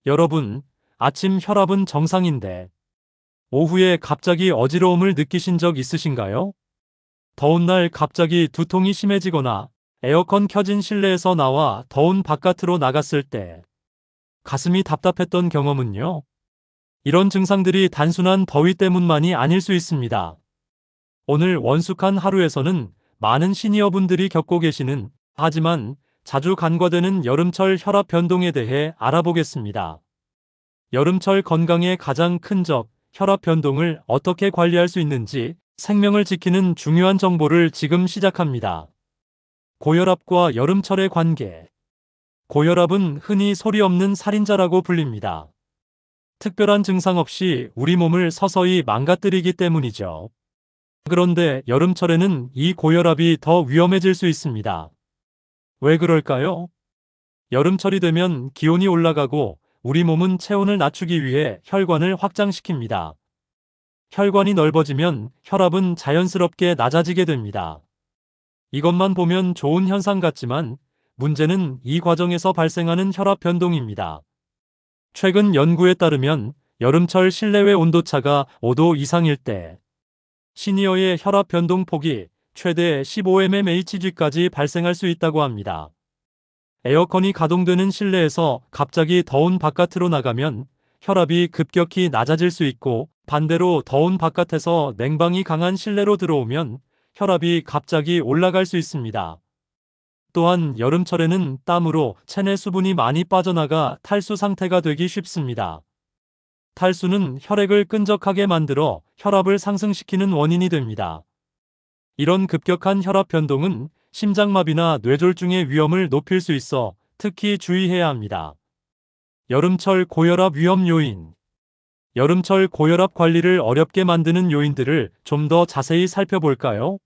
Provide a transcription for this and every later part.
여러분, 아침 혈압은 정상인데 오후에 갑자기 어지러움을 느끼신 적 있으신가요? 더운 날 갑자기 두통이 심해지거나 에어컨 켜진 실내에서 나와 더운 바깥으로 나갔을 때 가슴이 답답했던 경험은요? 이런 증상들이 단순한 더위 때문만이 아닐 수 있습니다. 오늘 원숙한 하루에서는 많은 시니어분들이 겪고 계시는, 하지만 자주 간과되는 여름철 혈압 변동에 대해 알아보겠습니다. 여름철 건강의 가장 큰 적, 혈압 변동을 어떻게 관리할 수 있는지, 생명을 지키는 중요한 정보를 지금 시작합니다. 고혈압과 여름철의 관계. 고혈압은 흔히 소리 없는 살인자라고 불립니다. 특별한 증상 없이 우리 몸을 서서히 망가뜨리기 때문이죠. 그런데 여름철에는 이 고혈압이 더 위험해질 수 있습니다. 왜 그럴까요? 여름철이 되면 기온이 올라가고 우리 몸은 체온을 낮추기 위해 혈관을 확장시킵니다. 혈관이 넓어지면 혈압은 자연스럽게 낮아지게 됩니다. 이것만 보면 좋은 현상 같지만 문제는 이 과정에서 발생하는 혈압 변동입니다. 최근 연구에 따르면 여름철 실내외 온도차가 5도 이상일 때 시니어의 혈압 변동 폭이 최대 15mmHg까지 발생할 수 있다고 합니다. 에어컨이 가동되는 실내에서 갑자기 더운 바깥으로 나가면 혈압이 급격히 낮아질 수 있고, 반대로 더운 바깥에서 냉방이 강한 실내로 들어오면 혈압이 갑자기 올라갈 수 있습니다. 또한 여름철에는 땀으로 체내 수분이 많이 빠져나가 탈수 상태가 되기 쉽습니다. 탈수는 혈액을 끈적하게 만들어 혈압을 상승시키는 원인이 됩니다. 이런 급격한 혈압 변동은 심장마비나 뇌졸중의 위험을 높일 수 있어 특히 주의해야 합니다. 여름철 고혈압 위험 요인. 여름철 고혈압 관리를 어렵게 만드는 요인들을 좀 더 자세히 살펴볼까요?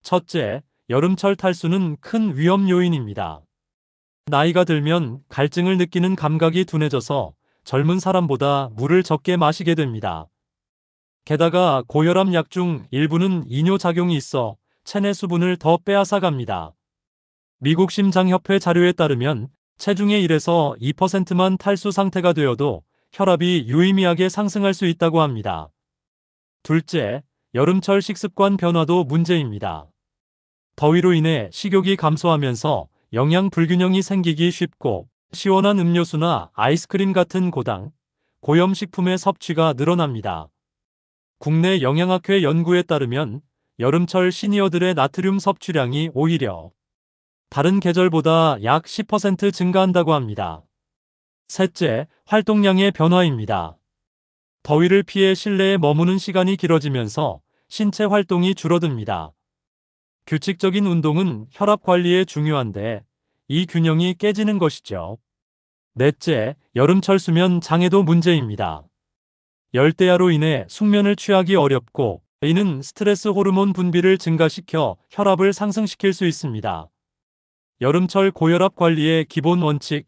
첫째, 여름철 탈수는 큰 위험 요인입니다. 나이가 들면 갈증을 느끼는 감각이 둔해져서 젊은 사람보다 물을 적게 마시게 됩니다. 게다가 고혈압 약 중 일부는 이뇨작용이 있어 체내 수분을 더 빼앗아 갑니다. 미국 심장협회 자료에 따르면 체중의 1에서 2%만 탈수 상태가 되어도 혈압이 유의미하게 상승할 수 있다고 합니다. 둘째, 여름철 식습관 변화도 문제입니다. 더위로 인해 식욕이 감소하면서 영양 불균형이 생기기 쉽고 시원한 음료수나 아이스크림 같은 고당, 고염 식품의 섭취가 늘어납니다. 국내 영양학회 연구에 따르면 여름철 시니어들의 나트륨 섭취량이 오히려 다른 계절보다 약 10% 증가한다고 합니다. 셋째, 활동량의 변화입니다. 더위를 피해 실내에 머무는 시간이 길어지면서 신체 활동이 줄어듭니다. 규칙적인 운동은 혈압 관리에 중요한데 이 균형이 깨지는 것이죠. 넷째, 여름철 수면 장애도 문제입니다. 열대야로 인해 숙면을 취하기 어렵고 이는 스트레스 호르몬 분비를 증가시켜 혈압을 상승시킬 수 있습니다. 여름철 고혈압 관리의 기본 원칙.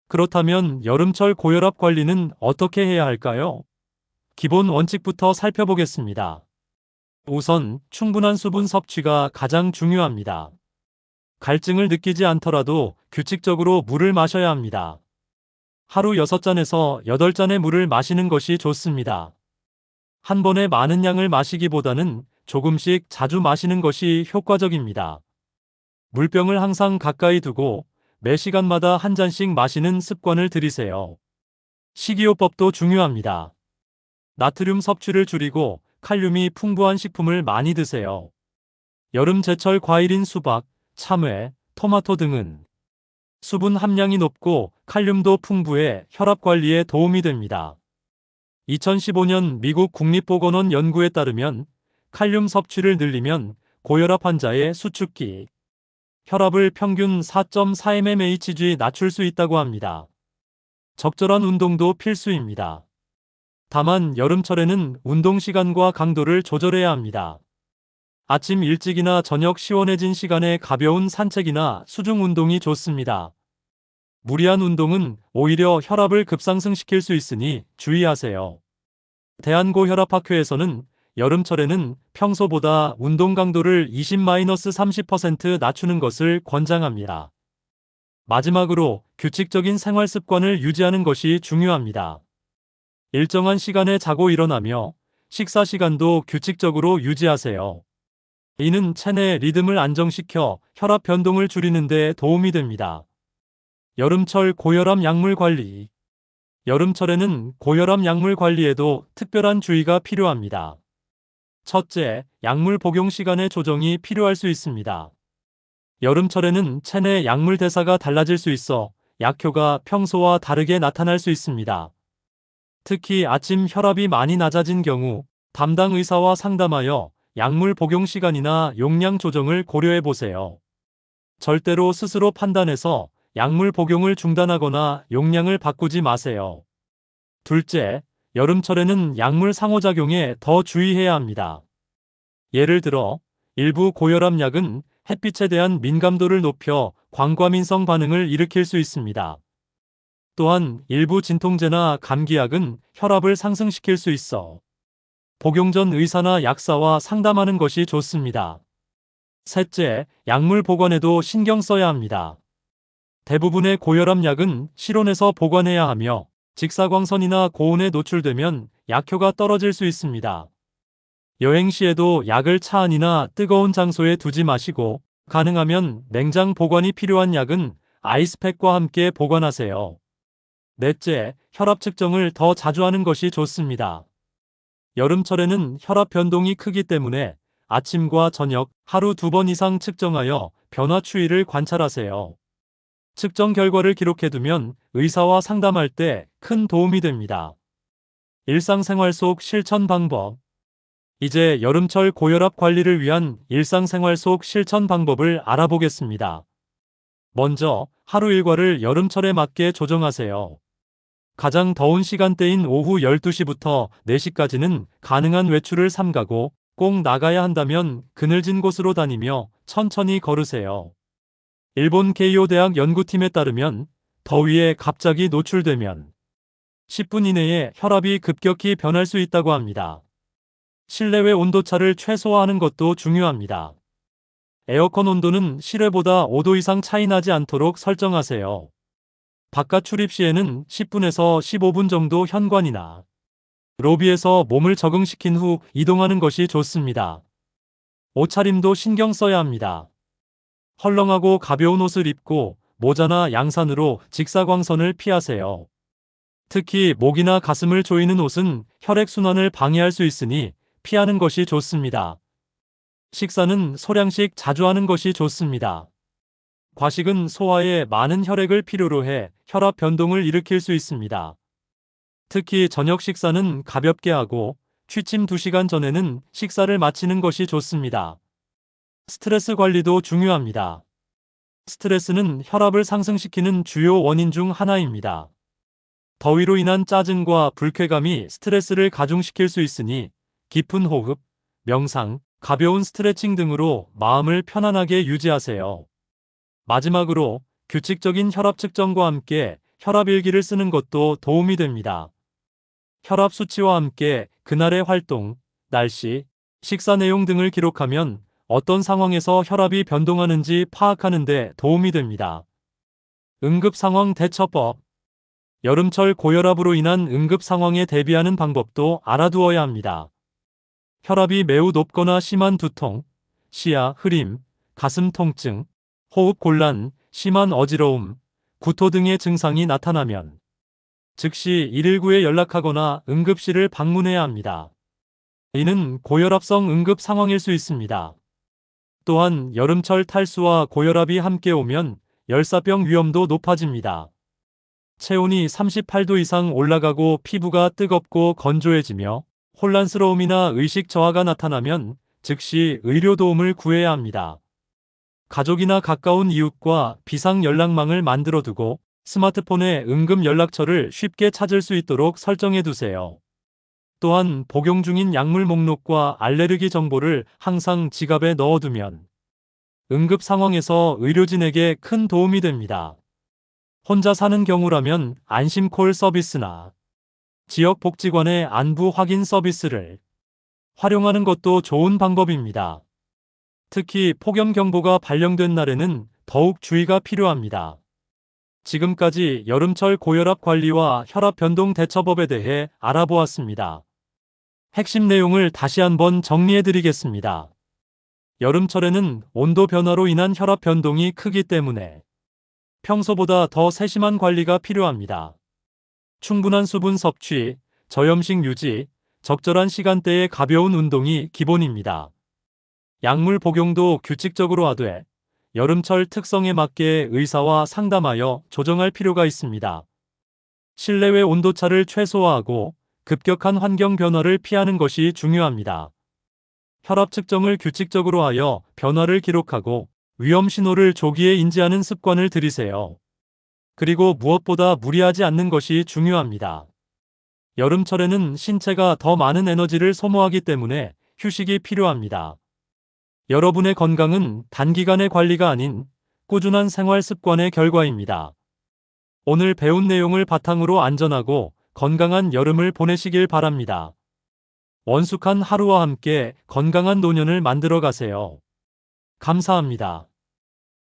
그렇다면 여름철 고혈압 관리는 어떻게 해야 할까요? 기본 원칙부터 살펴보겠습니다. 우선 충분한 수분 섭취가 가장 중요합니다. 갈증을 느끼지 않더라도 규칙적으로 물을 마셔야 합니다. 하루 6잔에서 8잔의 물을 마시는 것이 좋습니다. 한 번에 많은 양을 마시기보다는 조금씩 자주 마시는 것이 효과적입니다. 물병을 항상 가까이 두고 매 시간마다 한 잔씩 마시는 습관을 들이세요. 식이요법도 중요합니다. 나트륨 섭취를 줄이고 칼륨이 풍부한 식품을 많이 드세요. 여름 제철 과일인 수박, 참외, 토마토 등은 수분 함량이 높고 칼륨도 풍부해 혈압 관리에 도움이 됩니다. 2015년 미국 국립보건원 연구에 따르면 칼륨 섭취를 늘리면 고혈압 환자의 수축기, 혈압을 평균 4.4mmHg 낮출 수 있다고 합니다. 적절한 운동도 필수입니다. 다만 여름철에는 운동 시간과 강도를 조절해야 합니다. 아침 일찍이나 저녁 시원해진 시간에 가벼운 산책이나 수중 운동이 좋습니다. 무리한 운동은 오히려 혈압을 급상승시킬 수 있으니 주의하세요. 대한고혈압학회에서는 여름철에는 평소보다 운동 강도를 20-30% 낮추는 것을 권장합니다. 마지막으로 규칙적인 생활 습관을 유지하는 것이 중요합니다. 일정한 시간에 자고 일어나며 식사 시간도 규칙적으로 유지하세요. 이는 체내 리듬을 안정시켜 혈압 변동을 줄이는 데 도움이 됩니다. 여름철 고혈압 약물 관리. 여름철에는 고혈압 약물 관리에도 특별한 주의가 필요합니다. 첫째, 약물 복용 시간의 조정이 필요할 수 있습니다. 여름철에는 체내 약물 대사가 달라질 수 있어 약효가 평소와 다르게 나타날 수 있습니다. 특히 아침 혈압이 많이 낮아진 경우 담당 의사와 상담하여 약물 복용 시간이나 용량 조정을 고려해 보세요. 절대로 스스로 판단해서 약물 복용을 중단하거나 용량을 바꾸지 마세요. 둘째, 여름철에는 약물 상호작용에 더 주의해야 합니다. 예를 들어, 일부 고혈압 약은 햇빛에 대한 민감도를 높여 광과민성 반응을 일으킬 수 있습니다. 또한 일부 진통제나 감기약은 혈압을 상승시킬 수 있어 복용 전 의사나 약사와 상담하는 것이 좋습니다. 셋째, 약물 보관에도 신경 써야 합니다. 대부분의 고혈압 약은 실온에서 보관해야 하며 직사광선이나 고온에 노출되면 약효가 떨어질 수 있습니다. 여행 시에도 약을 차 안이나 뜨거운 장소에 두지 마시고 가능하면 냉장 보관이 필요한 약은 아이스팩과 함께 보관하세요. 넷째, 혈압 측정을 더 자주 하는 것이 좋습니다. 여름철에는 혈압 변동이 크기 때문에 아침과 저녁 하루 2번 이상 측정하여 변화 추이를 관찰하세요. 측정 결과를 기록해두면 의사와 상담할 때 큰 도움이 됩니다. 일상생활 속 실천 방법. 이제 여름철 고혈압 관리를 위한 일상생활 속 실천 방법을 알아보겠습니다. 먼저 하루 일과를 여름철에 맞게 조정하세요. 가장 더운 시간대인 오후 12시부터 4시까지는 가능한 외출을 삼가고 꼭 나가야 한다면 그늘진 곳으로 다니며 천천히 걸으세요. 일본 케이오 대학 연구팀에 따르면 더위에 갑자기 노출되면 10분 이내에 혈압이 급격히 변할 수 있다고 합니다. 실내외 온도차를 최소화하는 것도 중요합니다. 에어컨 온도는 실외보다 5도 이상 차이 나지 않도록 설정하세요. 바깥 출입 시에는 10분에서 15분 정도 현관이나 로비에서 몸을 적응시킨 후 이동하는 것이 좋습니다. 옷차림도 신경 써야 합니다. 헐렁하고 가벼운 옷을 입고 모자나 양산으로 직사광선을 피하세요. 특히 목이나 가슴을 조이는 옷은 혈액순환을 방해할 수 있으니 피하는 것이 좋습니다. 식사는 소량씩 자주 하는 것이 좋습니다. 과식은 소화에 많은 혈액을 필요로 해 혈압 변동을 일으킬 수 있습니다. 특히 저녁 식사는 가볍게 하고 취침 2시간 전에는 식사를 마치는 것이 좋습니다. 스트레스 관리도 중요합니다. 스트레스는 혈압을 상승시키는 주요 원인 중 하나입니다. 더위로 인한 짜증과 불쾌감이 스트레스를 가중시킬 수 있으니 깊은 호흡, 명상, 가벼운 스트레칭 등으로 마음을 편안하게 유지하세요. 마지막으로 규칙적인 혈압 측정과 함께 혈압 일기를 쓰는 것도 도움이 됩니다. 혈압 수치와 함께 그날의 활동, 날씨, 식사 내용 등을 기록하면 어떤 상황에서 혈압이 변동하는지 파악하는 데 도움이 됩니다. 응급 상황 대처법. 여름철 고혈압으로 인한 응급 상황에 대비하는 방법도 알아두어야 합니다. 혈압이 매우 높거나 심한 두통, 시야 흐림, 가슴 통증, 호흡 곤란, 심한 어지러움, 구토 등의 증상이 나타나면 즉시 119에 연락하거나 응급실을 방문해야 합니다. 이는 고혈압성 응급 상황일 수 있습니다. 또한 여름철 탈수와 고혈압이 함께 오면 열사병 위험도 높아집니다. 체온이 38도 이상 올라가고 피부가 뜨겁고 건조해지며 혼란스러움이나 의식 저하가 나타나면 즉시 의료 도움을 구해야 합니다. 가족이나 가까운 이웃과 비상 연락망을 만들어 두고 스마트폰에 응급 연락처를 쉽게 찾을 수 있도록 설정해 두세요. 또한 복용 중인 약물 목록과 알레르기 정보를 항상 지갑에 넣어두면 응급 상황에서 의료진에게 큰 도움이 됩니다. 혼자 사는 경우라면 안심콜 서비스나 지역복지관의 안부 확인 서비스를 활용하는 것도 좋은 방법입니다. 특히 폭염경보가 발령된 날에는 더욱 주의가 필요합니다. 지금까지 여름철 고혈압 관리와 혈압 변동 대처법에 대해 알아보았습니다. 핵심 내용을 다시 한번 정리해 드리겠습니다. 여름철에는 온도 변화로 인한 혈압 변동이 크기 때문에 평소보다 더 세심한 관리가 필요합니다. 충분한 수분 섭취, 저염식 유지, 적절한 시간대의 가벼운 운동이 기본입니다. 약물 복용도 규칙적으로 하되 여름철 특성에 맞게 의사와 상담하여 조정할 필요가 있습니다. 실내외 온도차를 최소화하고 급격한 환경 변화를 피하는 것이 중요합니다. 혈압 측정을 규칙적으로 하여 변화를 기록하고 위험 신호를 조기에 인지하는 습관을 들이세요. 그리고 무엇보다 무리하지 않는 것이 중요합니다. 여름철에는 신체가 더 많은 에너지를 소모하기 때문에 휴식이 필요합니다. 여러분의 건강은 단기간의 관리가 아닌 꾸준한 생활 습관의 결과입니다. 오늘 배운 내용을 바탕으로 안전하고 건강한 여름을 보내시길 바랍니다. 원숙한 하루와 함께 건강한 노년을 만들어 가세요. 감사합니다.